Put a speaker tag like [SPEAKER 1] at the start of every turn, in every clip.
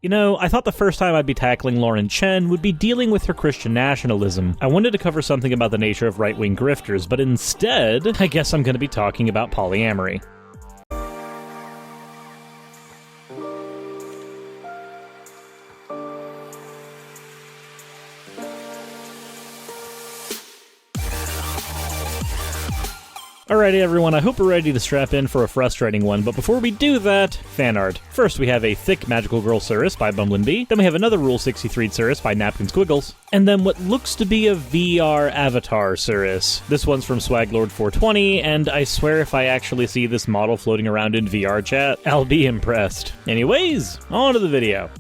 [SPEAKER 1] You know, I thought the first time I'd be tackling Lauren Chen would be dealing with her Christian nationalism. I wanted to cover something about the nature of right-wing grifters, but instead, I guess I'm going to be talking about polyamory. Alrighty everyone, I hope we're ready to strap in for a frustrating one, but before we do that, fan art. First we have a thick magical girl Suris by Bumblin' Bee, then we have another Rule 63 Suris by Napkin Squiggles, and then what looks to be a VR avatar Suris. This one's from Swaglord420, and I swear if I actually see this model floating around in VR chat, I'll be impressed. Anyways, on to the video.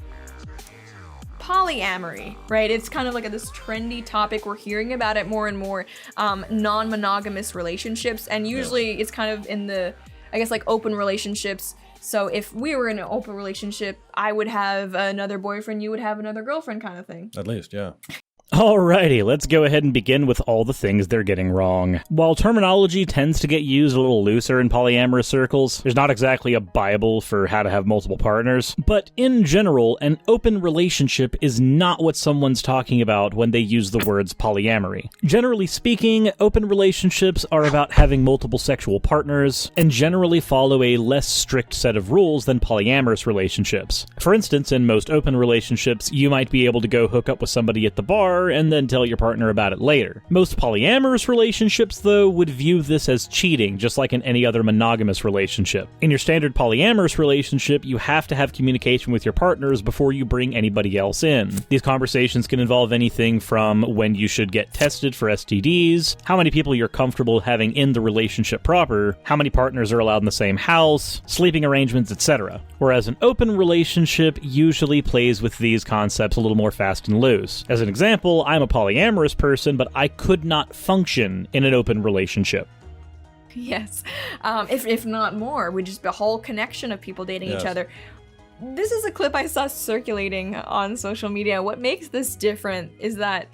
[SPEAKER 2] Polyamory, right? It's kind of like this trendy topic. We're hearing about it more and more. Non-monogamous relationships, and usually it's kind of in the, I guess, like open relationships. So if we were in an open relationship, I would have another boyfriend, you would have another girlfriend kind of thing.
[SPEAKER 3] At least, yeah.
[SPEAKER 1] Alrighty, let's go ahead and begin with all the things they're getting wrong. While terminology tends to get used a little looser in polyamorous circles, there's not exactly a Bible for how to have multiple partners, but in general, an open relationship is not what someone's talking about when they use the words polyamory. Generally speaking, open relationships are about having multiple sexual partners, and generally follow a less strict set of rules than polyamorous relationships. For instance, in most open relationships, you might be able to go hook up with somebody at the bar, and then tell your partner about it later. Most polyamorous relationships, though, would view this as cheating, just like in any other monogamous relationship. In your standard polyamorous relationship, you have to have communication with your partners before you bring anybody else in. These conversations can involve anything from when you should get tested for STDs, how many people you're comfortable having in the relationship proper, how many partners are allowed in the same house, sleeping arrangements, etc. Whereas an open relationship usually plays with these concepts a little more fast and loose. As an example, I'm a polyamorous person, but I could not function in an open relationship.
[SPEAKER 2] Yes, if not more, we just a whole connection of people dating each other. This is a clip I saw circulating on social media. What makes this different is that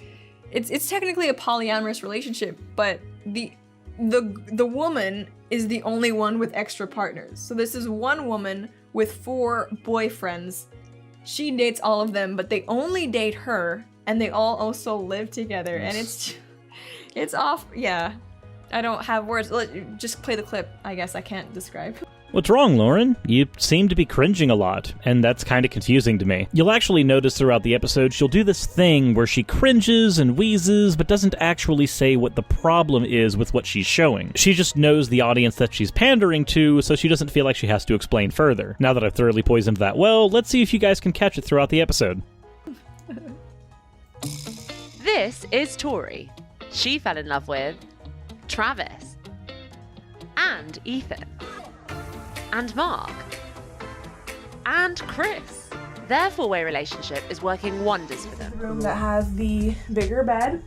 [SPEAKER 2] it's technically a polyamorous relationship, but the woman is the only one with extra partners. So this is one woman with 4 boyfriends. She dates all of them, but they only date her, and they all also live together. And it's off. Yeah, I don't have words. Just play the clip. I guess I can't describe.
[SPEAKER 1] What's wrong, Lauren? You seem to be cringing a lot, and that's kind of confusing to me. You'll actually notice throughout the episode she'll do this thing where she cringes and wheezes, but doesn't actually say what the problem is with what she's showing. She just knows the audience that she's pandering to, so she doesn't feel like she has to explain further. Now that I've thoroughly poisoned that well, let's see if you guys can catch it throughout the episode.
[SPEAKER 4] This is Tori. She fell in love with Travis and Ethan and Mark and Chris. Their 4-way relationship is working wonders for them.
[SPEAKER 5] The room that has the bigger bed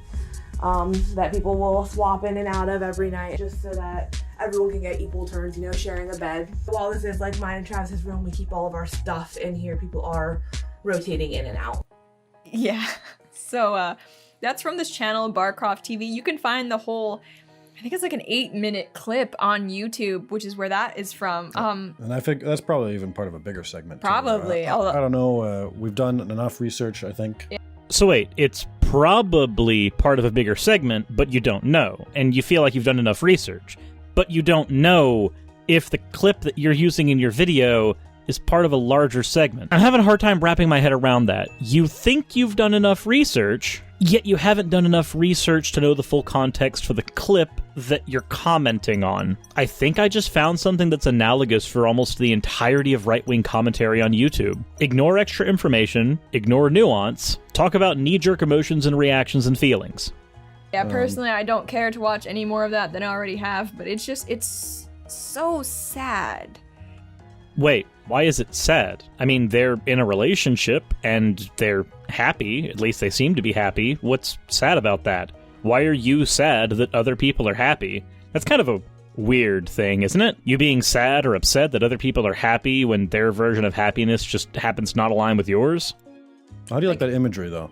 [SPEAKER 5] that people will swap in and out of every night, just so that everyone can get equal turns, you know, sharing a bed. While this is like mine and Travis's room, we keep all of our stuff in here. People are rotating in and out.
[SPEAKER 2] Yeah, so that's from this channel, Barcroft TV. You can find the whole, I think it's like an 8-minute clip on YouTube, which is where that is from.
[SPEAKER 3] And I think that's probably even part of a bigger segment.
[SPEAKER 2] Probably.
[SPEAKER 3] I don't know. We've done enough research, I think.
[SPEAKER 2] Yeah.
[SPEAKER 1] So wait, it's probably part of a bigger segment, but you don't know. And you feel like you've done enough research. But you don't know if the clip that you're using in your video is part of a larger segment. I'm having a hard time wrapping my head around that. You think you've done enough research, yet you haven't done enough research to know the full context for the clip that you're commenting on. I think I just found something that's analogous for almost the entirety of right-wing commentary on YouTube. Ignore extra information, ignore nuance, talk about knee-jerk emotions and reactions and feelings.
[SPEAKER 2] Yeah, personally, I don't care to watch any more of that than I already have, but it's so sad.
[SPEAKER 1] Wait, why is it sad? I mean, they're in a relationship, and they're happy. At least they seem to be happy. What's sad about that? Why are you sad that other people are happy? That's kind of a weird thing, isn't it? You being sad or upset that other people are happy when their version of happiness just happens to not align with yours?
[SPEAKER 3] How do you like that imagery, though?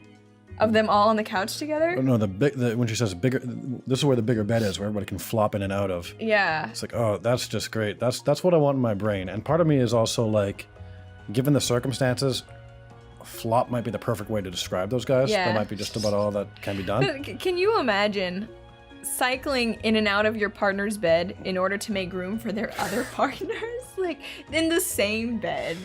[SPEAKER 2] Of them all on the couch together?
[SPEAKER 3] No, when she says bigger, this is where the bigger bed is, where everybody can flop in and out of.
[SPEAKER 2] Yeah.
[SPEAKER 3] It's like, oh, that's just great. That's what I want in my brain. And part of me is also like, given the circumstances, flop might be the perfect way to describe those guys.
[SPEAKER 2] Yeah.
[SPEAKER 3] That might be just about all that can be done.
[SPEAKER 2] Can you imagine cycling in and out of your partner's bed in order to make room for their other partners? Like, in the same bed.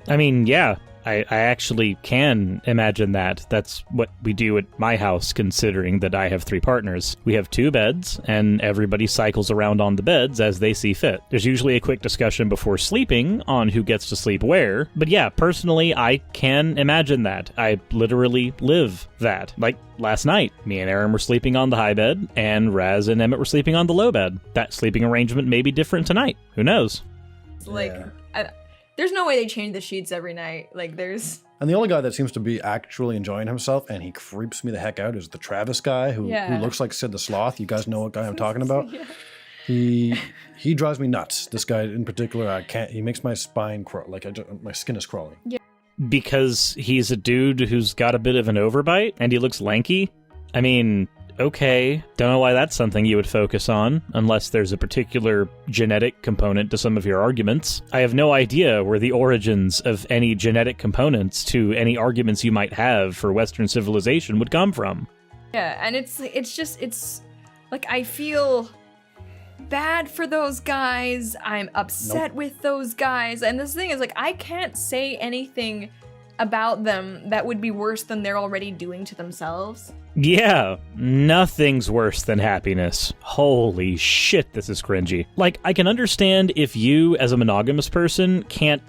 [SPEAKER 1] I mean, yeah, I actually can imagine that. That's what we do at my house, considering that I have 3 partners. We have 2 beds, and everybody cycles around on the beds as they see fit. There's usually a quick discussion before sleeping on who gets to sleep where. But yeah, personally, I can imagine that. I literally live that. Like, last night, me and Aaron were sleeping on the high bed, and Raz and Emmett were sleeping on the low bed. That sleeping arrangement may be different tonight. Who knows?
[SPEAKER 2] Like, there's no way they change the sheets every night. Like, there's...
[SPEAKER 3] And the only guy that seems to be actually enjoying himself, and he creeps me the heck out, is the Travis guy who looks like Sid the Sloth. You guys know what guy I'm talking about? Yeah. He drives me nuts. This guy in particular, I can't. He makes my spine crawl. Like my skin is crawling.
[SPEAKER 2] Yeah.
[SPEAKER 1] Because he's a dude who's got a bit of an overbite, and he looks lanky? I mean... Okay, don't know why that's something you would focus on, unless there's a particular genetic component to some of your arguments. I have no idea where the origins of any genetic components to any arguments you might have for Western civilization would come from.
[SPEAKER 2] Yeah, and it's like, I feel bad for those guys. I'm upset with those guys. And this thing is, like, I can't say anything about them that would be worse than they're already doing to themselves.
[SPEAKER 1] Yeah, nothing's worse than happiness. Holy shit, this is cringy. Like, I can understand if you, as a monogamous person, can't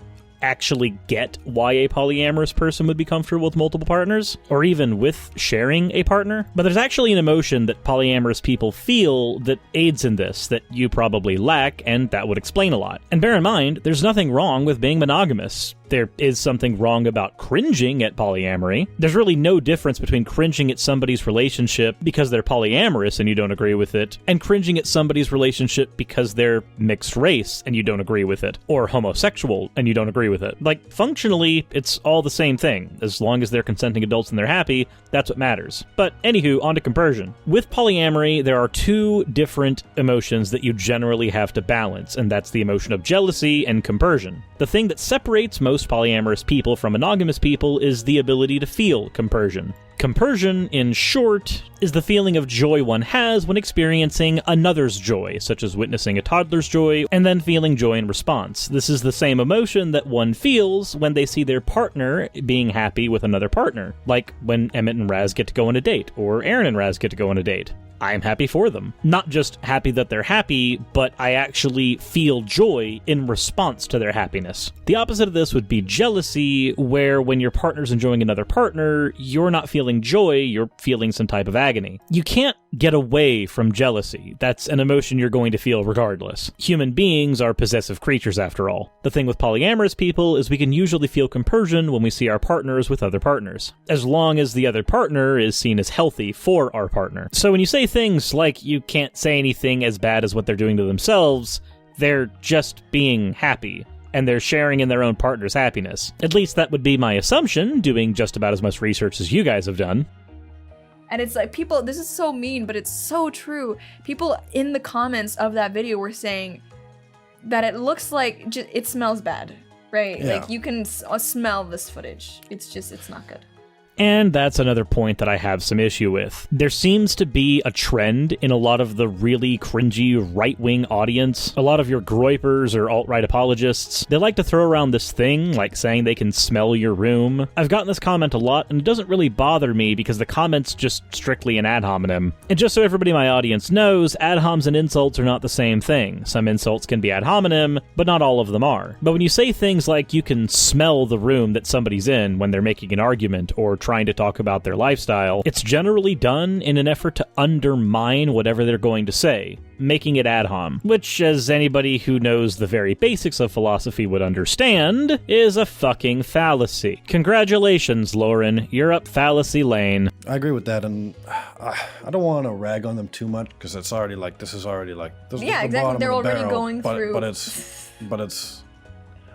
[SPEAKER 1] actually get why a polyamorous person would be comfortable with multiple partners, or even with sharing a partner. But there's actually an emotion that polyamorous people feel that aids in this, that you probably lack, and that would explain a lot. And bear in mind, there's nothing wrong with being monogamous. There is something wrong about cringing at polyamory. There's really no difference between cringing at somebody's relationship because they're polyamorous and you don't agree with it, and cringing at somebody's relationship because they're mixed race and you don't agree with it, or homosexual and you don't agree with it. Like, functionally, it's all the same thing. As long as they're consenting adults and they're happy, that's what matters. But anywho, on to compersion. With polyamory, there are 2 different emotions that you generally have to balance, and that's the emotion of jealousy and compersion. The thing that separates most polyamorous people from monogamous people is the ability to feel compersion. Compersion, in short, is the feeling of joy one has when experiencing another's joy, such as witnessing a toddler's joy, and then feeling joy in response. This is the same emotion that one feels when they see their partner being happy with another partner, like when Emmett and Raz get to go on a date, or Aaron and Raz get to go on a date. I'm happy for them. Not just happy that they're happy, but I actually feel joy in response to their happiness. The opposite of this would be jealousy, where when your partner's enjoying another partner, you're not feeling joy, you're feeling some type of agony. You can't get away from jealousy. That's an emotion you're going to feel regardless. Human beings are possessive creatures after all. The thing with polyamorous people is we can usually feel compersion when we see our partners with other partners, as long as the other partner is seen as healthy for our partner. So when you say things like you can't say anything as bad as what they're doing to themselves, they're just being happy, and they're sharing in their own partner's happiness. At least that would be my assumption, doing just about as much research as you guys have done.
[SPEAKER 2] And it's like, people, this is so mean, but it's so true. People in the comments of that video were saying that it looks like it smells bad, right?
[SPEAKER 3] Yeah.
[SPEAKER 2] Like, you can smell this footage. It's not good.
[SPEAKER 1] And that's another point that I have some issue with. There seems to be a trend in a lot of the really cringy right-wing audience. A lot of your groypers or alt-right apologists, they like to throw around this thing, like saying they can smell your room. I've gotten this comment a lot, and it doesn't really bother me because the comment's just strictly an ad hominem. And just so everybody in my audience knows, ad homs and insults are not the same thing. Some insults can be ad hominem, but not all of them are. But when you say things like you can smell the room that somebody's in when they're making an argument or trying to talk about their lifestyle, it's generally done in an effort to undermine whatever they're going to say, making it ad hom, which, as anybody who knows the very basics of philosophy would understand, is a fucking fallacy. Congratulations, Lauren, you're up fallacy lane.
[SPEAKER 3] I agree with that, and I don't want to rag on them too much because it's already like this is the
[SPEAKER 2] Yeah, exactly.
[SPEAKER 3] bottom
[SPEAKER 2] They're
[SPEAKER 3] of the
[SPEAKER 2] already
[SPEAKER 3] barrel,
[SPEAKER 2] going through.
[SPEAKER 3] but it's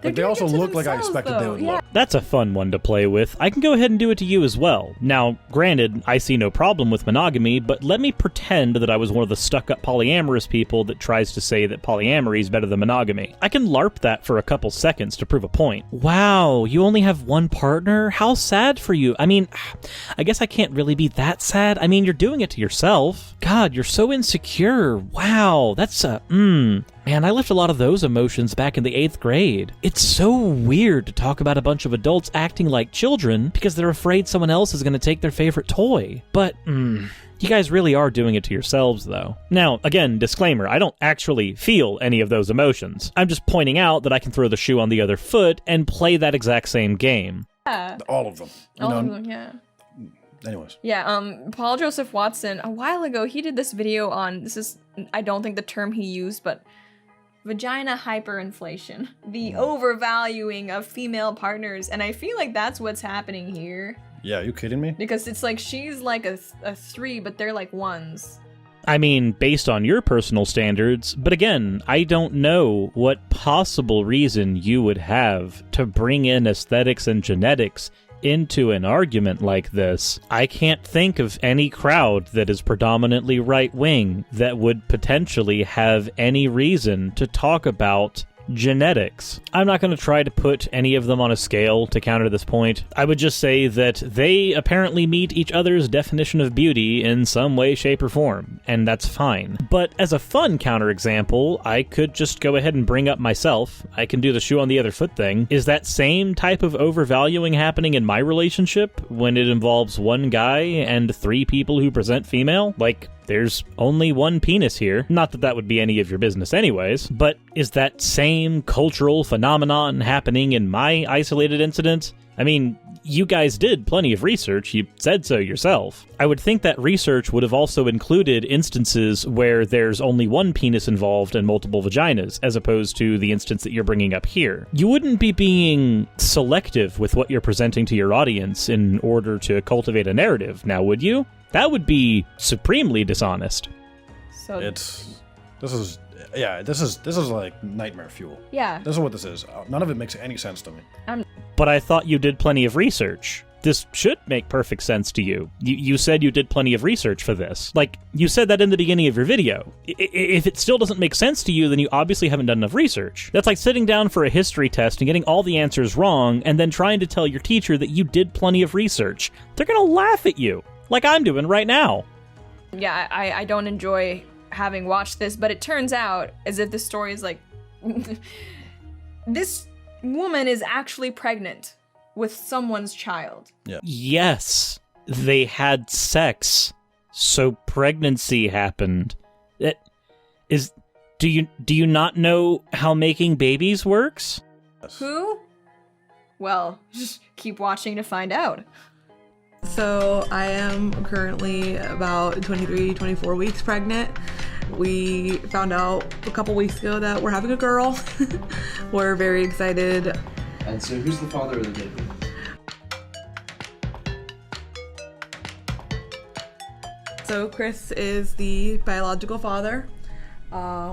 [SPEAKER 3] Like, they also look like I expected they would look.
[SPEAKER 1] That's a fun one to play with. I can go ahead and do it to you as well. Now, granted, I see no problem with monogamy, but let me pretend that I was one of the stuck-up polyamorous people that tries to say that polyamory is better than monogamy. I can LARP that for a couple seconds to prove a point. Wow, you only have one partner? How sad for you. I mean, I guess I can't really be that sad. I mean, you're doing it to yourself. God, you're so insecure. Wow, that's Man, I left a lot of those emotions back in the 8th grade. It's so weird to talk about a bunch of adults acting like children because they're afraid someone else is going to take their favorite toy. But, you guys really are doing it to yourselves, though. Now, again, disclaimer, I don't actually feel any of those emotions. I'm just pointing out that I can throw the shoe on the other foot and play that exact same game.
[SPEAKER 2] Yeah.
[SPEAKER 3] All of them.
[SPEAKER 2] All of them, yeah.
[SPEAKER 3] Anyways.
[SPEAKER 2] Yeah, Paul Joseph Watson, a while ago, he did this video on, I don't think the term he used, but vagina hyperinflation. The overvaluing of female partners, and I feel like that's what's happening here.
[SPEAKER 3] Yeah, are you kidding me?
[SPEAKER 2] Because it's like she's like a 3, but they're like 1s.
[SPEAKER 1] I mean, based on your personal standards, but again, I don't know what possible reason you would have to bring in aesthetics and genetics into an argument like this. I can't think of any crowd that is predominantly right-wing that would potentially have any reason to talk about genetics. I'm not going to try to put any of them on a scale to counter this point. I would just say that they apparently meet each other's definition of beauty in some way, shape, or form, and that's fine. But as a fun counterexample, I could just go ahead and bring up myself. I can do the shoe on the other foot thing. Is that same type of overvaluing happening in my relationship when it involves one guy and 3 people who present female? Like, there's only one penis here. Not that that would be any of your business anyways, but is that same cultural phenomenon happening in my isolated incident? I mean, you guys did plenty of research, you said so yourself. I would think that research would have also included instances where there's only one penis involved and multiple vaginas, as opposed to the instance that you're bringing up here. You wouldn't be being selective with what you're presenting to your audience in order to cultivate a narrative, now would you? That would be supremely dishonest.
[SPEAKER 2] So
[SPEAKER 3] this is like nightmare fuel.
[SPEAKER 2] Yeah.
[SPEAKER 3] This is what this is. None of it makes any sense to me.
[SPEAKER 1] But I thought you did plenty of research. This should make perfect sense to you. You said you did plenty of research for this. Like, you said that in the beginning of your video. If it still doesn't make sense to you, then you obviously haven't done enough research. That's like sitting down for a history test and getting all the answers wrong, and then trying to tell your teacher that you did plenty of research. They're gonna laugh at you, like I'm doing right now.
[SPEAKER 2] Yeah, I don't enjoy having watched this, but it turns out as if the story is like... this woman is actually pregnant with someone's child.
[SPEAKER 3] Yeah.
[SPEAKER 1] Yes, they had sex, so pregnancy happened. Do you not know how making babies works?
[SPEAKER 2] Who? Well, just keep watching to find out.
[SPEAKER 5] So I am currently about 23, 24 weeks pregnant. We found out a couple weeks ago that we're having a girl. We're very excited.
[SPEAKER 6] And so who's the father of the baby?
[SPEAKER 5] So Chris is the biological father.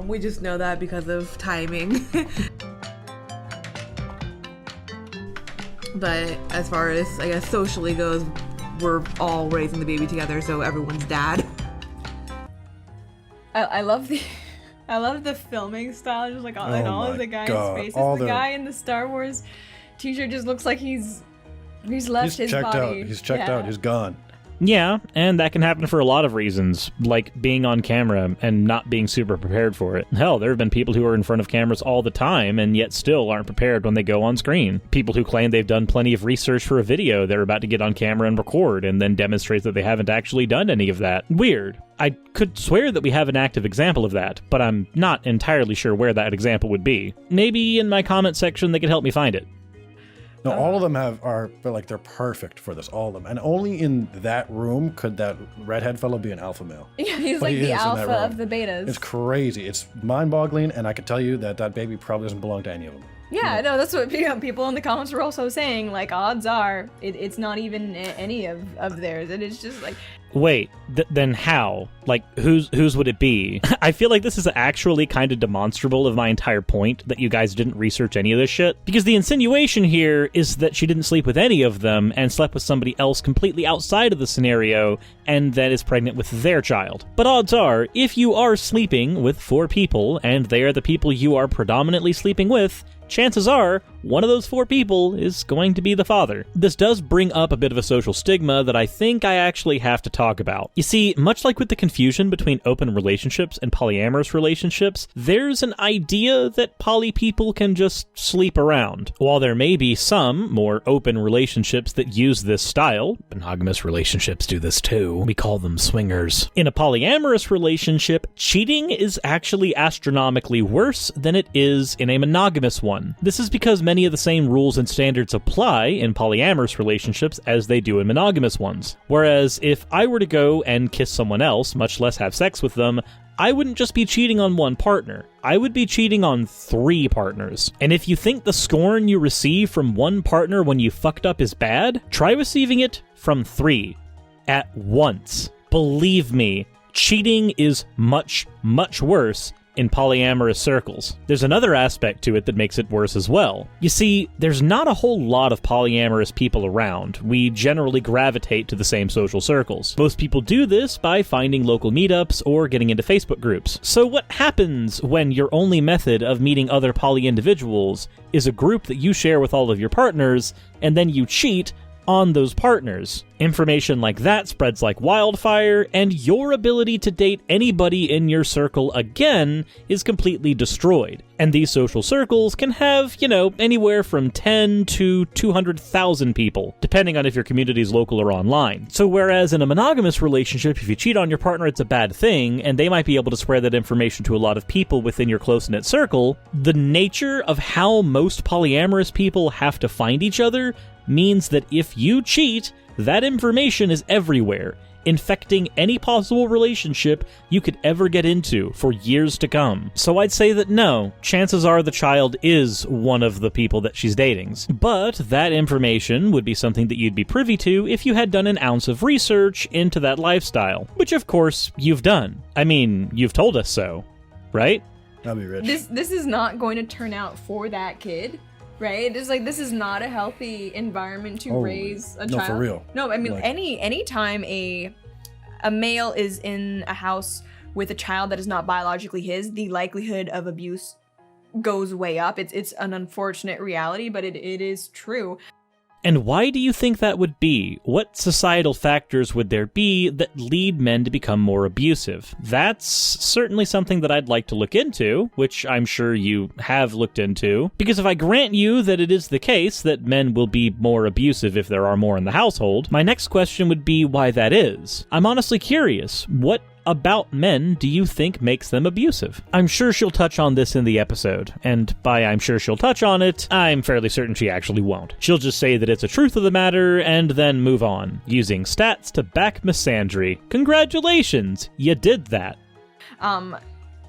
[SPEAKER 5] We just know that because of timing. But as far as, I guess, socially goes, we're all raising the baby together, so everyone's dad.
[SPEAKER 2] I love the filming style, just like all of the guys' faces. The guy in the Star Wars t-shirt just looks like he's left his body.
[SPEAKER 3] He's checked out. He's gone.
[SPEAKER 1] Yeah, and that can happen for a lot of reasons, like being on camera and not being super prepared for it. Hell, there have been people who are in front of cameras all the time and yet still aren't prepared when they go on screen. People who claim they've done plenty of research for a video they're about to get on camera and record and then demonstrate that they haven't actually done any of that. Weird. I could swear that we have an active example of that, but I'm not entirely sure where that example would be. Maybe in my comment section they could help me find it.
[SPEAKER 3] No, all of them they're perfect for this, all of them. And only in that room could that redhead fellow be an alpha male.
[SPEAKER 2] Yeah, he's like the alpha of the betas.
[SPEAKER 3] It's crazy. It's mind-boggling, and I can tell you that baby probably doesn't belong to any of them.
[SPEAKER 2] Yeah, no, that's what people in the comments were also saying. Like, odds are it's not even any of theirs. And it's just like...
[SPEAKER 1] Wait, then how? Like, whose would it be? I feel like this is actually kind of demonstrable of my entire point, that you guys didn't research any of this shit. Because the insinuation here is that she didn't sleep with any of them and slept with somebody else completely outside of the scenario and then is pregnant with their child. But odds are, if you are sleeping with 4 people and they are the people you are predominantly sleeping with, chances are one of those 4 people is going to be the father. This does bring up a bit of a social stigma that I think I actually have to talk about. You see, much like with the confusion between open relationships and polyamorous relationships, there's an idea that poly people can just sleep around. While there may be some more open relationships that use this style, monogamous relationships do this too. We call them swingers. In a polyamorous relationship, cheating is actually astronomically worse than it is in a monogamous one. This is because many of the same rules and standards apply in polyamorous relationships as they do in monogamous ones. Whereas if I were to go and kiss someone else, much less have sex with them, I wouldn't just be cheating on one partner. I would be cheating on 3 partners. And if you think the scorn you receive from one partner when you fucked up is bad, try receiving it from 3 at once. Believe me, cheating is much, much worse in polyamorous circles. There's another aspect to it that makes it worse as well. You see, there's not a whole lot of polyamorous people around. We generally gravitate to the same social circles. Most people do this by finding local meetups or getting into Facebook groups. So what happens when your only method of meeting other poly individuals is a group that you share with all of your partners, and then you cheat on those partners? Information like that spreads like wildfire, and your ability to date anybody in your circle again is completely destroyed. And these social circles can have, anywhere from 10 to 200,000 people, depending on if your community is local or online. So whereas in a monogamous relationship, if you cheat on your partner, it's a bad thing, and they might be able to spread that information to a lot of people within your close-knit circle, the nature of how most polyamorous people have to find each other means that if you cheat, that information is everywhere, infecting any possible relationship you could ever get into for years to come. So I'd say that no, chances are the child is one of the people that she's dating. But that information would be something that you'd be privy to if you had done an ounce of research into that lifestyle, which of course you've done. I mean, you've told us so, right?
[SPEAKER 3] I'll be rich.
[SPEAKER 2] This is not going to turn out for that kid. Right? It's like, this is not a healthy environment to raise a child.
[SPEAKER 3] No, for real.
[SPEAKER 2] No, I mean, any time a male is in a house with a child that is not biologically his, the likelihood of abuse goes way up. It's an unfortunate reality, but it is true.
[SPEAKER 1] And why do you think that would be? What societal factors would there be that lead men to become more abusive? That's certainly something that I'd like to look into, which I'm sure you have looked into. Because if I grant you that it is the case that men will be more abusive if there are more in the household, my next question would be why that is. I'm honestly curious. What about men do you think makes them abusive? I'm sure she'll touch on this in the episode, and by I'm sure she'll touch on it, I'm fairly certain she actually won't. She'll just say that it's a truth of the matter and then move on, using stats to back misandry. Congratulations, you did that.
[SPEAKER 2] I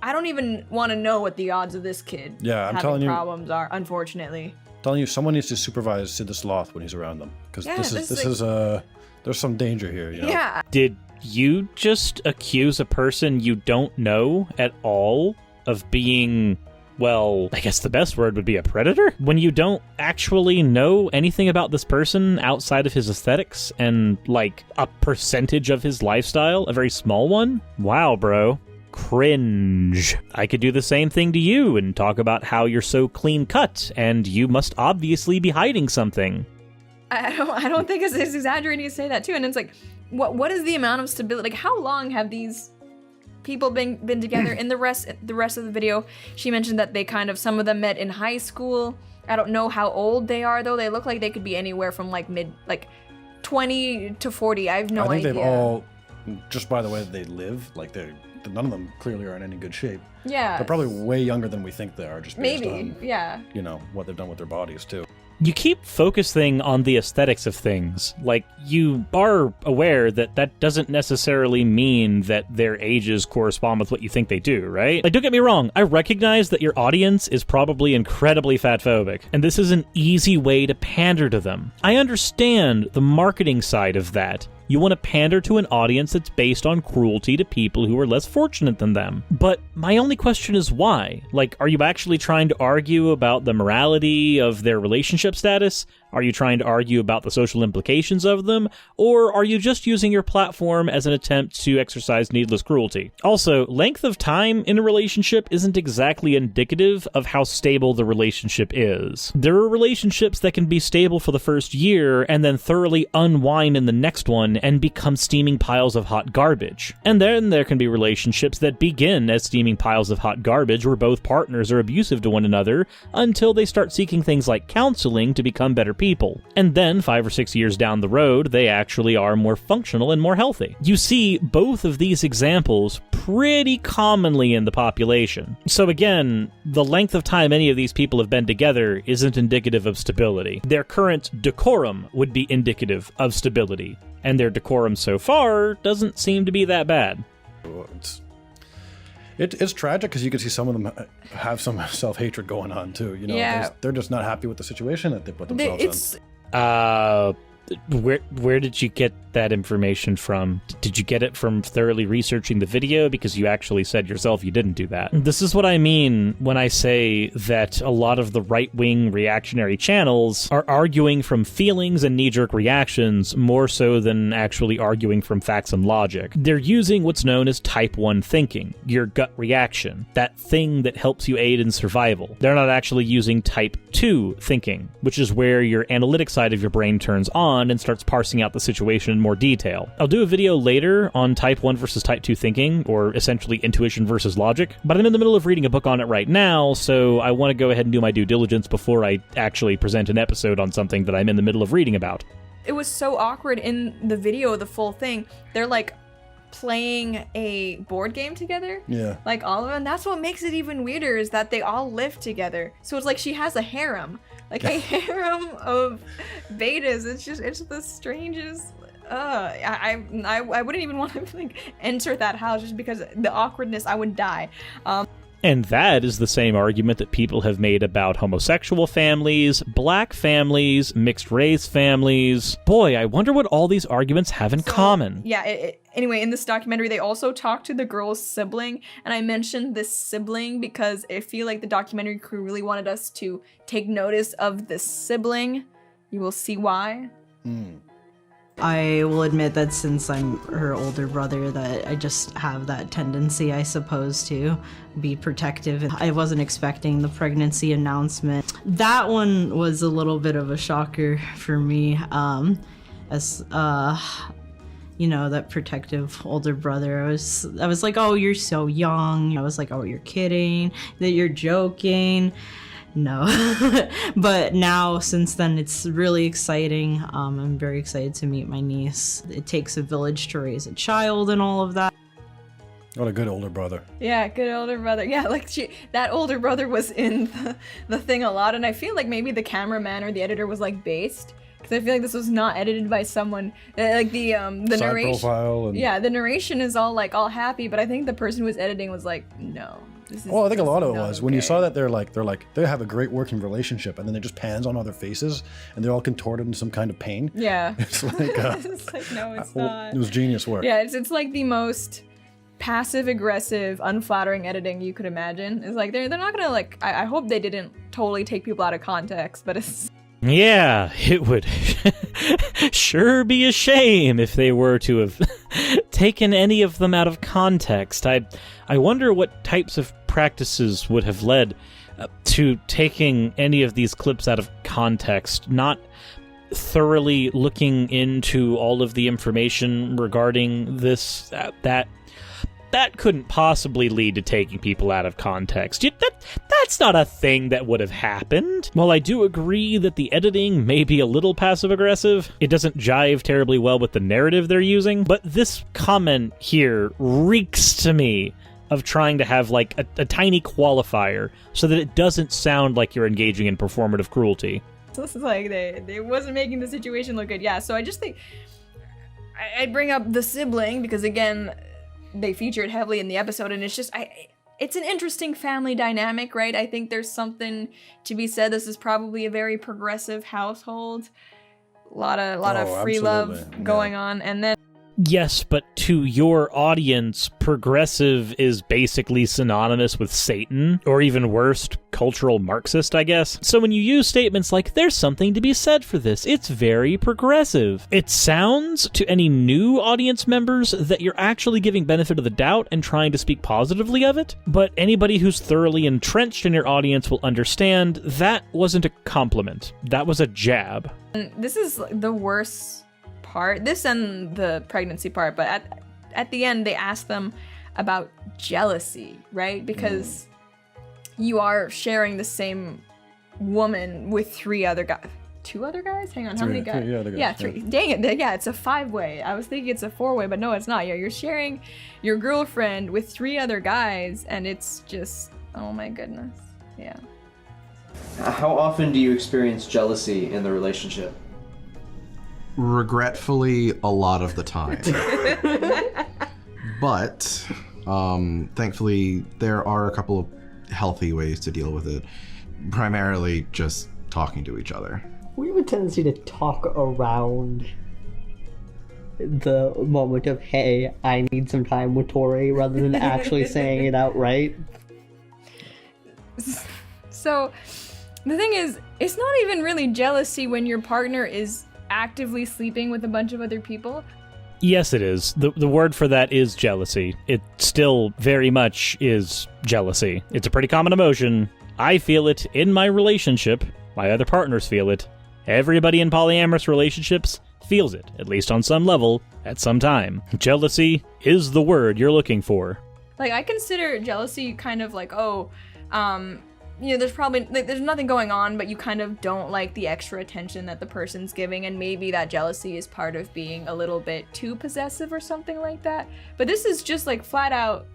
[SPEAKER 2] don't even want to know what the odds of this kid
[SPEAKER 3] I'm telling you,
[SPEAKER 2] problems are, unfortunately.
[SPEAKER 3] Telling you, someone needs to supervise Sid the Sloth when he's around them, because there's some danger here.
[SPEAKER 2] Yeah.
[SPEAKER 1] Did you just accuse a person you don't know at all of being, well, I guess the best word would be a predator? When you don't actually know anything about this person outside of his aesthetics and, like, a percentage of his lifestyle, a very small one? Wow, bro. Cringe. I could do the same thing to you and talk about how you're so clean cut and you must obviously be hiding something.
[SPEAKER 2] I don't think it's exaggerating to say that too. And it's like, what is the amount of stability? Like, how long have these people been together? In the rest of the video, she mentioned that they some of them met in high school. I don't know how old they are though. They look like they could be anywhere from like 20 to 40. I have no idea.
[SPEAKER 3] I think they've all, just by the way that they live, like none of them clearly are in any good shape.
[SPEAKER 2] Yeah.
[SPEAKER 3] They're probably way younger than we think they are, just based on,
[SPEAKER 2] yeah,
[SPEAKER 3] what they've done with their bodies too.
[SPEAKER 1] You keep focusing on the aesthetics of things. Like, you are aware that that doesn't necessarily mean that their ages correspond with what you think they do, right? Like, don't get me wrong, I recognize that your audience is probably incredibly fatphobic, and this is an easy way to pander to them. I understand the marketing side of that. You want to pander to an audience that's based on cruelty to people who are less fortunate than them. But my only question is why? Like, are you actually trying to argue about the morality of their relationship status? Are you trying to argue about the social implications of them? Or are you just using your platform as an attempt to exercise needless cruelty? Also, length of time in a relationship isn't exactly indicative of how stable the relationship is. There are relationships that can be stable for the first year and then thoroughly unwind in the next one and become steaming piles of hot garbage. And then there can be relationships that begin as steaming piles of hot garbage where both partners are abusive to one another until they start seeking things like counseling to become better people. And then 5 or 6 years down the road, they actually are more functional and more healthy. You see both of these examples pretty commonly in the population. So again, the length of time any of these people have been together isn't indicative of stability. Their current decorum would be indicative of stability, and their decorum so far doesn't seem to be that bad.
[SPEAKER 3] It's tragic because you can see some of them have some self-hatred going on too. You know,
[SPEAKER 2] Yeah.
[SPEAKER 3] they're just not happy with the situation that they put themselves in.
[SPEAKER 1] Where did you get that information from? Did you get it from thoroughly researching the video? Because you actually said yourself you didn't do that. This is what I mean when I say that a lot of the right-wing reactionary channels are arguing from feelings and knee-jerk reactions more so than actually arguing from facts and logic. They're using what's known as type 1 thinking, your gut reaction, that thing that helps you aid in survival. They're not actually using type 2 thinking, which is where your analytic side of your brain turns on and starts parsing out the situation in more detail. I'll do a video later on type 1 versus type 2 thinking, or essentially intuition versus logic, but I'm in the middle of reading a book on it right now, so I want to go ahead and do my due diligence before I actually present an episode on something that I'm in the middle of reading about.
[SPEAKER 2] It was so awkward in the video, the full thing. They're like playing a board game together.
[SPEAKER 3] Yeah.
[SPEAKER 2] Like all of them. That's what makes it even weirder is that they all live together. So it's like she has a harem. Like a harem of betas. It's the strangest. I wouldn't even want to like enter that house just because the awkwardness. I would die.
[SPEAKER 1] And that is the same argument that people have made about homosexual families, black families, mixed race families. Boy, I wonder what all these arguments have in common.
[SPEAKER 2] Yeah, anyway, in this documentary, they also talked to the girl's sibling, and I mentioned this sibling because I feel like the documentary crew really wanted us to take notice of this sibling. You will see why.
[SPEAKER 7] I will admit that since I'm her older brother that I just have that tendency, I suppose, to be protective. I wasn't expecting the pregnancy announcement. That one was a little bit of a shocker for me, as you know, that protective older brother. I was like, oh, you're so young. I was like, oh, you're kidding, that you're joking. No. But now, since then, it's really exciting. I'm very excited to meet my niece. It takes a village to raise a child and all of that.
[SPEAKER 3] What a good older brother.
[SPEAKER 2] Yeah, good older brother. Yeah, like that older brother was in the thing a lot, and I feel like maybe the cameraman or the editor was like based. Because I feel like this was not edited by someone. Like the
[SPEAKER 3] Side
[SPEAKER 2] narration.
[SPEAKER 3] profile and...
[SPEAKER 2] Yeah, the narration is all happy, but I think the person who was editing was like, no.
[SPEAKER 3] Well, I think a lot of it was when you saw that they have a great working relationship, and then it just pans on other faces, and they're all contorted in some kind of pain.
[SPEAKER 2] Yeah.
[SPEAKER 3] It's like,
[SPEAKER 2] it's like no, it's not.
[SPEAKER 3] It was genius work.
[SPEAKER 2] Yeah, it's like the most passive aggressive, unflattering editing you could imagine. It's like they're not gonna like. I hope they didn't totally take people out of context, but it's.
[SPEAKER 1] Yeah, it would sure be a shame if they were to have taken any of them out of context. I wonder what types of practices would have led to taking any of these clips out of context, not thoroughly looking into all of the information regarding this, that couldn't possibly lead to taking people out of context. That's not a thing that would have happened. While I do agree that the editing may be a little passive-aggressive, it doesn't jive terribly well with the narrative they're using, but this comment here reeks to me of trying to have like a tiny qualifier so that it doesn't sound like you're engaging in performative cruelty.
[SPEAKER 2] So this is like they wasn't making the situation look good. Yeah, so I just think I bring up the sibling because again, they featured heavily in the episode, and it's just it's an interesting family dynamic, right? I think there's something to be said. This is probably a very progressive household. A lot of free love going on, and then.
[SPEAKER 1] Yes, but to your audience, progressive is basically synonymous with Satan, or even worse, cultural Marxist, I guess. So when you use statements like, there's something to be said for this, it's very progressive, it sounds to any new audience members that you're actually giving benefit of the doubt and trying to speak positively of it. But anybody who's thoroughly entrenched in your audience will understand that wasn't a compliment. That was a jab.
[SPEAKER 2] And this is the worst part, this and the pregnancy part, but at the end they ask them about jealousy, right? Because you are sharing the same woman with two other guys? Hang on, how many guys? Three. Dang it, yeah, it's a 5-way. I was thinking it's a 4-way, but no, it's not. Yeah, you're sharing your girlfriend with 3 other guys, and it's just, oh my goodness. Yeah.
[SPEAKER 6] How often do you experience jealousy in the relationship?
[SPEAKER 8] Regretfully, a lot of the time. But thankfully there are a couple of healthy ways to deal with it, primarily just talking to each other.
[SPEAKER 9] We have a tendency to talk around the moment of, hey, I need some time with Tori, rather than actually saying it outright.
[SPEAKER 2] So the thing is, it's not even really jealousy when your partner is actively sleeping with a bunch of other people.
[SPEAKER 1] Yes, it is. The word for that is jealousy. It still very much is jealousy. It's a pretty common emotion. I feel it in my relationship. My other partners feel it. Everybody in polyamorous relationships feels it, at least on some level, at some time. Jealousy is the word you're looking for.
[SPEAKER 2] Like, I consider jealousy kind of like, there's nothing going on, but you kind of don't like the extra attention that the person's giving, and maybe that jealousy is part of being a little bit too possessive or something like that. But this is just like flat out,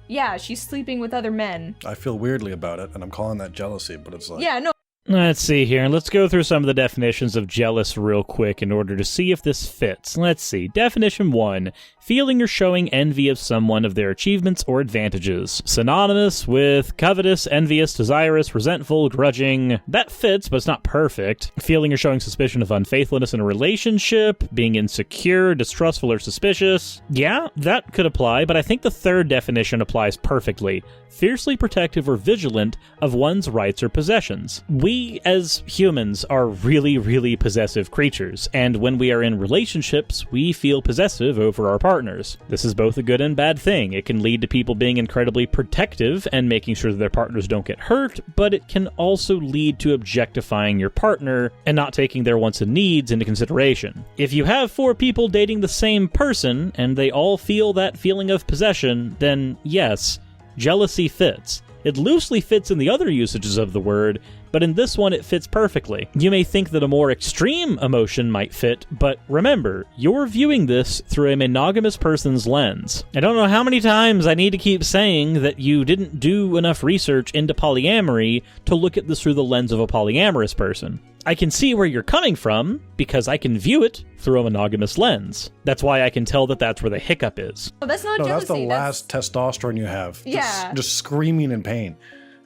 [SPEAKER 2] yeah, she's sleeping with other men.
[SPEAKER 3] I feel weirdly about it, and I'm calling that jealousy, but it's like...
[SPEAKER 2] Yeah, no.
[SPEAKER 1] Let's see here. Let's go through some of the definitions of jealous real quick in order to see if this fits. Let's see. Definition 1. Feeling or showing envy of someone of their achievements or advantages. Synonymous with covetous, envious, desirous, resentful, grudging. That fits, but it's not perfect. Feeling or showing suspicion of unfaithfulness in a relationship. Being insecure, distrustful, or suspicious. Yeah, that could apply, but I think the third definition applies perfectly. Fiercely protective or vigilant of one's rights or possessions. We, as humans, are really, really possessive creatures, and when we are in relationships, we feel possessive over our partners. This is both a good and bad thing. It can lead to people being incredibly protective and making sure that their partners don't get hurt, but it can also lead to objectifying your partner and not taking their wants and needs into consideration. If you have 4 people dating the same person, and they all feel that feeling of possession, then yes, jealousy fits. It loosely fits in the other usages of the word, but in this one it fits perfectly. You may think that a more extreme emotion might fit, but remember, you're viewing this through a monogamous person's lens. I don't know how many times I need to keep saying that you didn't do enough research into polyamory to look at this through the lens of a polyamorous person. I can see where you're coming from, because I can view it through a monogamous lens. That's why I can tell that that's where the hiccup is.
[SPEAKER 2] Oh, that's not
[SPEAKER 3] no,
[SPEAKER 2] jealousy.
[SPEAKER 3] That's the last testosterone you have.
[SPEAKER 2] Yeah.
[SPEAKER 3] Just screaming in pain,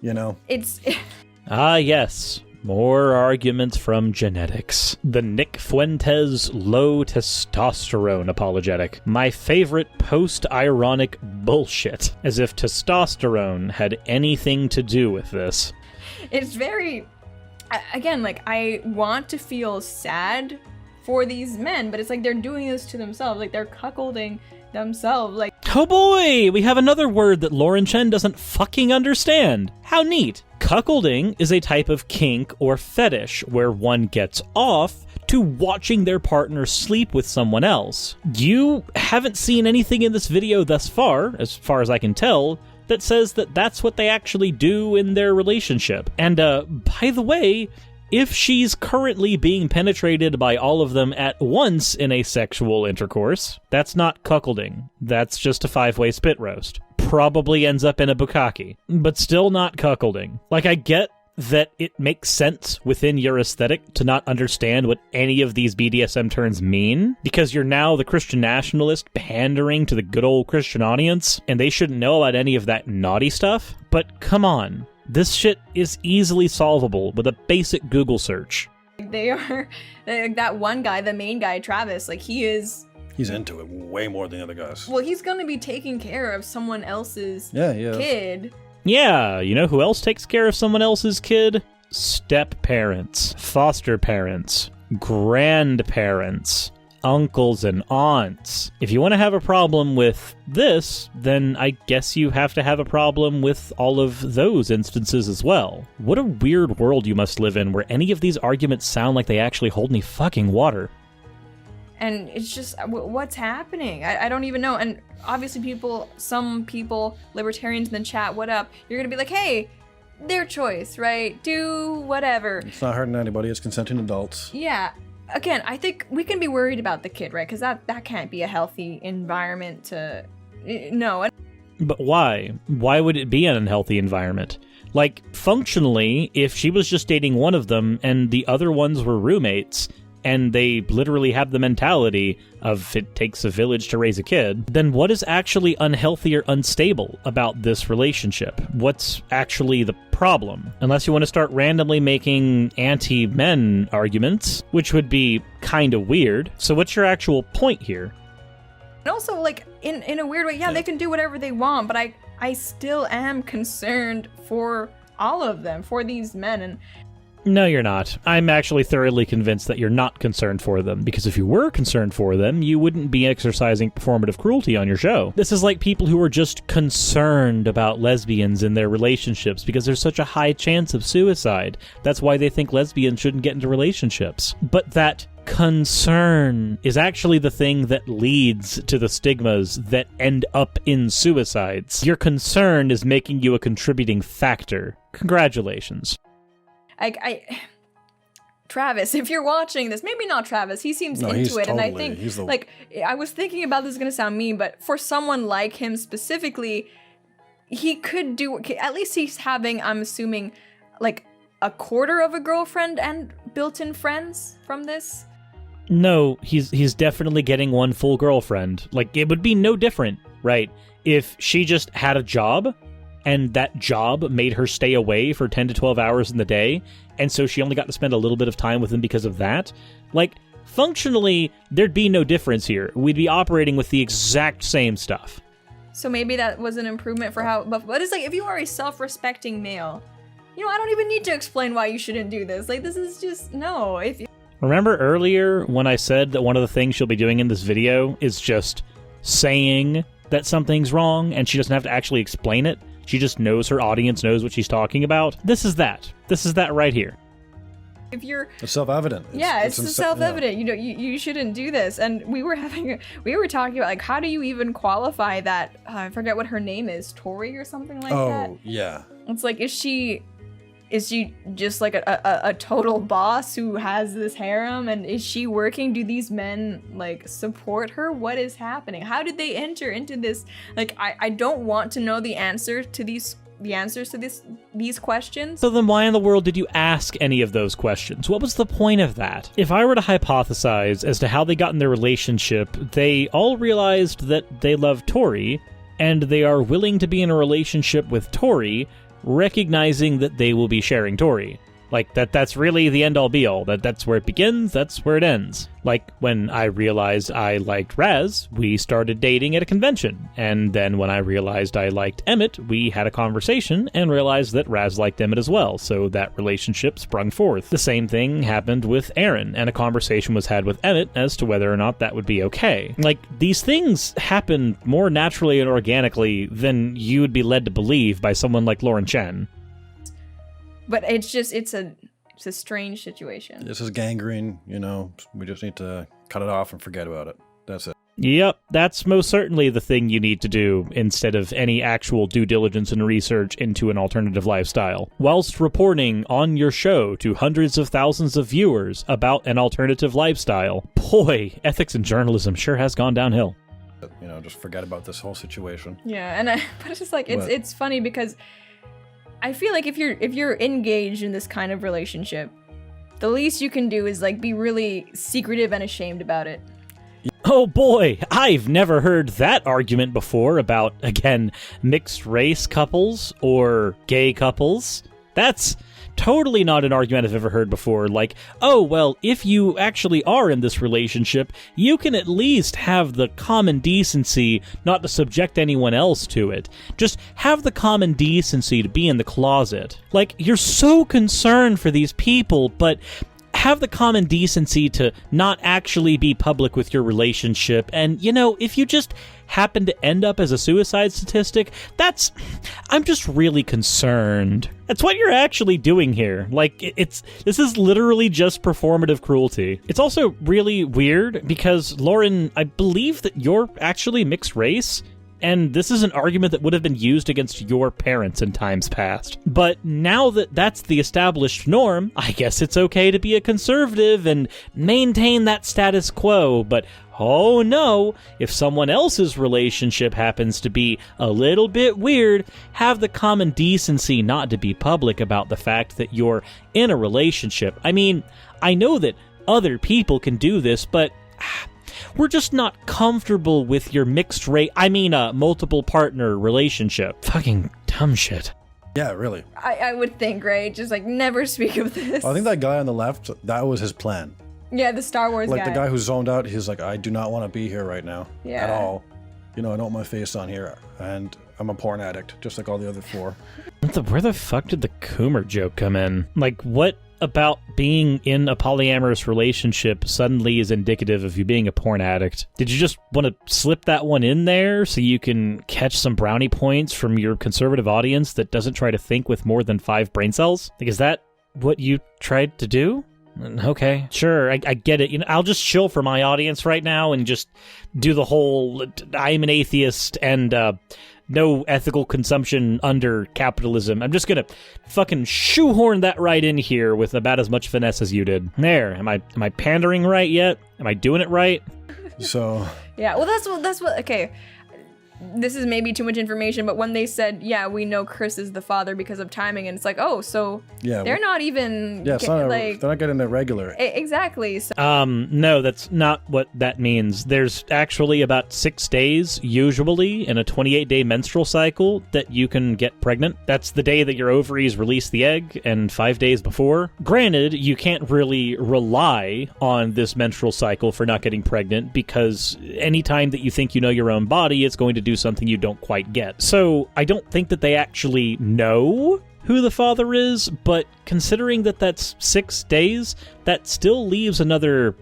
[SPEAKER 3] you know?
[SPEAKER 1] Ah, yes. More arguments from genetics. The Nick Fuentes low testosterone apologetic. My favorite post-ironic bullshit. As if testosterone had anything to do with this.
[SPEAKER 2] It's very... Again, like, I want to feel sad for these men, but it's like they're doing this to themselves. Like, they're cuckolding themselves. Like,
[SPEAKER 1] oh boy, we have another word that Lauren Chen doesn't fucking understand. How neat. Cuckolding is a type of kink or fetish where one gets off to watching their partner sleep with someone else. You haven't seen anything in this video thus far as I can tell, that says that that's what they actually do in their relationship. And by the way, if she's currently being penetrated by all of them at once in a sexual intercourse, that's not cuckolding. That's just a 5-way spit roast. Probably ends up in a bukkake, but still not cuckolding. Like, I get that it makes sense within your aesthetic to not understand what any of these BDSM terms mean, because you're now the Christian nationalist pandering to the good old Christian audience, and they shouldn't know about any of that naughty stuff. But come on, this shit is easily solvable with a basic Google search.
[SPEAKER 2] They are, that one guy, the main guy, Travis, like he's
[SPEAKER 3] into it way more than the other guys.
[SPEAKER 2] Well, he's gonna be taking care of someone else's kid.
[SPEAKER 1] Yeah, you know who else takes care of someone else's kid? Step-parents, foster parents, grandparents, uncles and aunts. If you want to have a problem with this, then I guess you have to have a problem with all of those instances as well. What a weird world you must live in where any of these arguments sound like they actually hold any fucking water.
[SPEAKER 2] And it's just, what's happening? I don't even know. And obviously some people, libertarians in the chat, what up? You're gonna be like, hey, their choice, right? Do whatever.
[SPEAKER 3] It's not hurting anybody, it's consenting adults.
[SPEAKER 2] Yeah. Again, I think we can be worried about the kid, right? Because that can't be a healthy environment to... No.
[SPEAKER 1] But why? Why would it be an unhealthy environment? Like, functionally, if she was just dating one of them and the other ones were roommates, and they literally have the mentality of it takes a village to raise a kid, then what is actually unhealthy or unstable about this relationship? What's actually the problem? Unless you want to start randomly making anti-men arguments, which would be kind of weird. So what's your actual point here?
[SPEAKER 2] And also, like, in a weird way, yeah, they can do whatever they want, but I still am concerned for all of them, for these men. And
[SPEAKER 1] no, you're not. I'm actually thoroughly convinced that you're not concerned for them, because if you were concerned for them, you wouldn't be exercising performative cruelty on your show. This is like people who are just concerned about lesbians in their relationships because there's such a high chance of suicide. That's why they think lesbians shouldn't get into relationships. But that concern is actually the thing that leads to the stigmas that end up in suicides. Your concern is making you a contributing factor. Congratulations.
[SPEAKER 2] Travis, if you're watching this, maybe not Travis, he seems into it, and I think, I was thinking about this is gonna sound mean, but for someone like him specifically, he could do, at least he's having, I'm assuming, like, a quarter of a girlfriend and built-in friends from this?
[SPEAKER 1] No, he's definitely getting one full girlfriend. Like, it would be no different, right, if she just had a job, and that job made her stay away for 10 to 12 hours in the day, and so she only got to spend a little bit of time with him because of that. Like, functionally, there'd be no difference here. We'd be operating with the exact same stuff.
[SPEAKER 2] So maybe that was an improvement for how... But it's like, if you are a self-respecting male, you know, I don't even need to explain why you shouldn't do this. Like, this is just... No.
[SPEAKER 1] Remember earlier when I said that one of the things she'll be doing in this video is just saying that something's wrong, and she doesn't have to actually explain it? She just knows her audience knows what she's talking about. This is that. This is that right here.
[SPEAKER 2] If you're...
[SPEAKER 3] It's self-evident.
[SPEAKER 2] It's self-evident. Yeah. You know, you shouldn't do this. And we were talking about, like, how do you even qualify that? I forget what her name is. Tori or something like that?
[SPEAKER 3] Oh, yeah.
[SPEAKER 2] It's like, is she just like a total boss who has this harem, and is she working? Do these men like support her? What is happening? How did they enter into this? Like, I don't want to know the answers to these questions.
[SPEAKER 1] So then why in the world did you ask any of those questions? What was the point of that? If I were to hypothesize as to how they got in their relationship, they all realized that they love Tori, and they are willing to be in a relationship with Tori, recognizing that they will be sharing Tori. Like, that's really the end-all be-all. That's where it begins, that's where it ends. Like, when I realized I liked Raz, we started dating at a convention. And then when I realized I liked Emmett, we had a conversation and realized that Raz liked Emmett as well, so that relationship sprung forth. The same thing happened with Aaron, and a conversation was had with Emmett as to whether or not that would be okay. Like, these things happen more naturally and organically than you would be led to believe by someone like Lauren Chen.
[SPEAKER 2] But it's a strange situation.
[SPEAKER 3] This is gangrene, you know. We just need to cut it off and forget about it. That's it.
[SPEAKER 1] Yep, that's most certainly the thing you need to do instead of any actual due diligence and research into an alternative lifestyle. Whilst reporting on your show to hundreds of thousands of viewers about an alternative lifestyle, boy, ethics in journalism sure has gone downhill.
[SPEAKER 3] You know, just forget about this whole situation.
[SPEAKER 2] Yeah, but it's just like, it's funny because I feel like if you're engaged in this kind of relationship, the least you can do is like be really secretive and ashamed about it.
[SPEAKER 1] Oh boy, I've never heard that argument before about, again, mixed race couples or gay couples. That's totally not an argument I've ever heard before. Like, oh, well, if you actually are in this relationship, you can at least have the common decency not to subject anyone else to it. Just have the common decency to be in the closet. Like, you're so concerned for these people, but have the common decency to not actually be public with your relationship. And, you know, if you just happen to end up as a suicide statistic, I'm just really concerned. That's what you're actually doing here. Like, this is literally just performative cruelty. It's also really weird because, Lauren, I believe that you're actually mixed race. And this is an argument that would have been used against your parents in times past. But now that that's the established norm, I guess it's okay to be a conservative and maintain that status quo. But oh no, if someone else's relationship happens to be a little bit weird, have the common decency not to be public about the fact that you're in a relationship. I mean, I know that other people can do this, but we're just not comfortable with your multiple partner relationship. Fucking dumb shit.
[SPEAKER 3] Yeah, really.
[SPEAKER 2] I would think, right? Just like never speak of this.
[SPEAKER 3] I think that guy on the left, that was his plan.
[SPEAKER 2] Yeah, the Star Wars guy.
[SPEAKER 3] Like the guy who zoned out, he's like, I do not want to be here right now at all. You know, I don't want my face on here, and I'm a porn addict, just like all the other four.
[SPEAKER 1] Where the fuck did the Coomer joke come in? Like, what about being in a polyamorous relationship suddenly is indicative of you being a porn addict? Did you just want to slip that one in there so you can catch some brownie points from your conservative audience that doesn't try to think with more than 5 brain cells? Like, is that what you tried to do? Okay, sure, I get it. You know, I'll just chill for my audience right now and just do the whole I'm an atheist and no ethical consumption under capitalism. I'm just gonna fucking shoehorn that right in here with about as much finesse as you did. There, am I pandering right yet? Am I doing it right?
[SPEAKER 3] So
[SPEAKER 2] yeah, well that's what okay. This is maybe too much information, but when they said, yeah, we know Chris is the father because of timing, and it's like, oh, so they're not even
[SPEAKER 3] they're not getting it regular.
[SPEAKER 2] Exactly. So.
[SPEAKER 1] No, that's not what that means. There's actually about 6 days, usually, in a 28-day menstrual cycle that you can get pregnant. That's the day that your ovaries release the egg, and 5 days before. Granted, you can't really rely on this menstrual cycle for not getting pregnant, because anytime that you think you know your own body, it's going to do something you don't quite get. So I don't think that they actually know who the father is, but considering that that's 6 days, that still leaves another,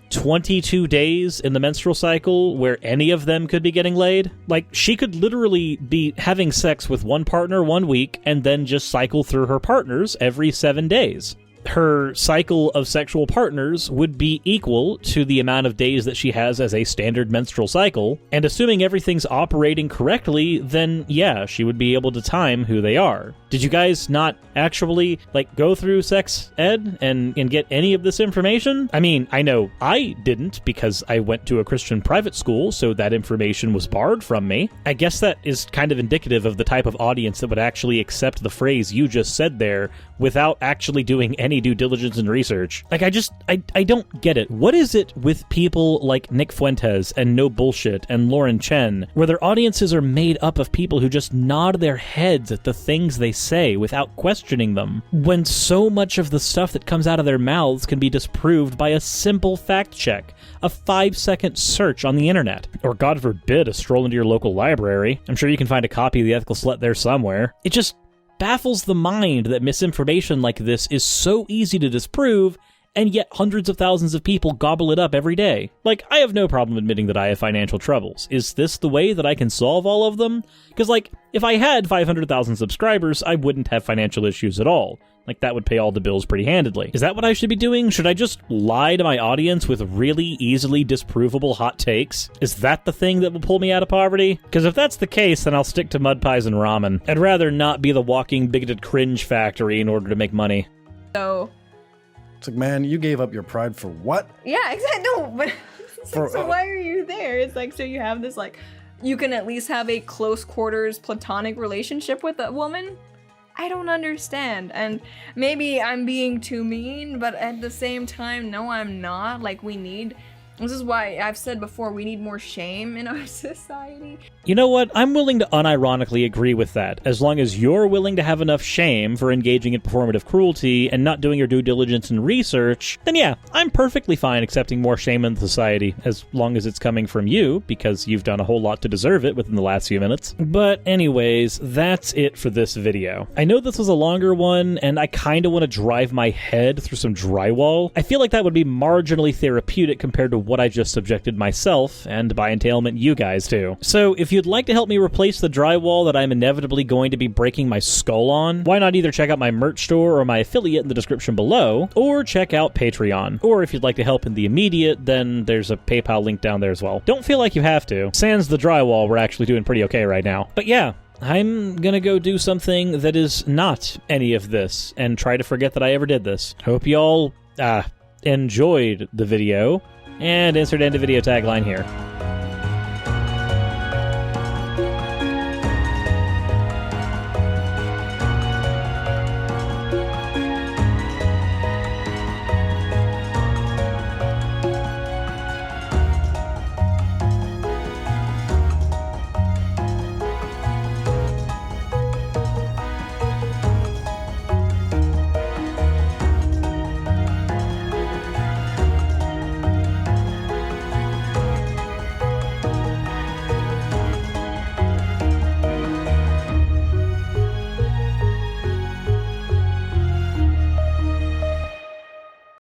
[SPEAKER 1] 22 days in the menstrual cycle where any of them could be getting laid? Like, she could literally be having sex with one partner 1 week and then just cycle through her partners every 7 days. Her cycle of sexual partners would be equal to the amount of days that she has as a standard menstrual cycle, and assuming everything's operating correctly, then yeah, she would be able to time who they are. Did you guys not actually, go through sex ed and get any of this information? I mean, I know I didn't because I went to a Christian private school, so that information was barred from me. I guess that is kind of indicative of the type of audience that would actually accept the phrase you just said there without actually doing any due diligence and research. I don't get it. What is it with people like Nick Fuentes and No Bullshit and Lauren Chen, where their audiences are made up of people who just nod their heads at the things they say without questioning them, when so much of the stuff that comes out of their mouths can be disproved by a simple fact check, a 5-second search on the internet, or God forbid, a stroll into your local library. I'm sure you can find a copy of The Ethical Slut there somewhere. It just baffles the mind that misinformation like this is so easy to disprove, and yet hundreds of thousands of people gobble it up every day. I have no problem admitting that I have financial troubles. Is this the way that I can solve all of them? Because, if I had 500,000 subscribers, I wouldn't have financial issues at all. That would pay all the bills pretty handedly. Is that what I should be doing? Should I just lie to my audience with really easily disprovable hot takes? Is that the thing that will pull me out of poverty? Because if that's the case, then I'll stick to mud pies and ramen. I'd rather not be the walking bigoted cringe factory in order to make money.
[SPEAKER 2] So
[SPEAKER 3] it's man, you gave up your pride for what?
[SPEAKER 2] Yeah, exactly. No, but so why are you there? It's so you have this you can at least have a close quarters platonic relationship with a woman? I don't understand. And maybe I'm being too mean, but at the same time, no, I'm not. Like, this is why I've said before, we need more shame in our society.
[SPEAKER 1] You know what? I'm willing to unironically agree with that. As long as you're willing to have enough shame for engaging in performative cruelty and not doing your due diligence and research, then yeah, I'm perfectly fine accepting more shame in society, as long as it's coming from you, because you've done a whole lot to deserve it within the last few minutes. But anyways, that's it for this video. I know this was a longer one, and I kinda want to drive my head through some drywall. I feel like that would be marginally therapeutic compared to what I just subjected myself, and by entailment you guys to. So if you'd like to help me replace the drywall that I'm inevitably going to be breaking my skull on, why not either check out my merch store or my affiliate in the description below, or check out Patreon. Or if you'd like to help in the immediate, then there's a PayPal link down there as well. Don't feel like you have to. Sans the drywall, we're actually doing pretty okay right now. But yeah, I'm gonna go do something that is not any of this, and try to forget that I ever did this. Hope y'all, enjoyed the video. And insert end of video tagline here.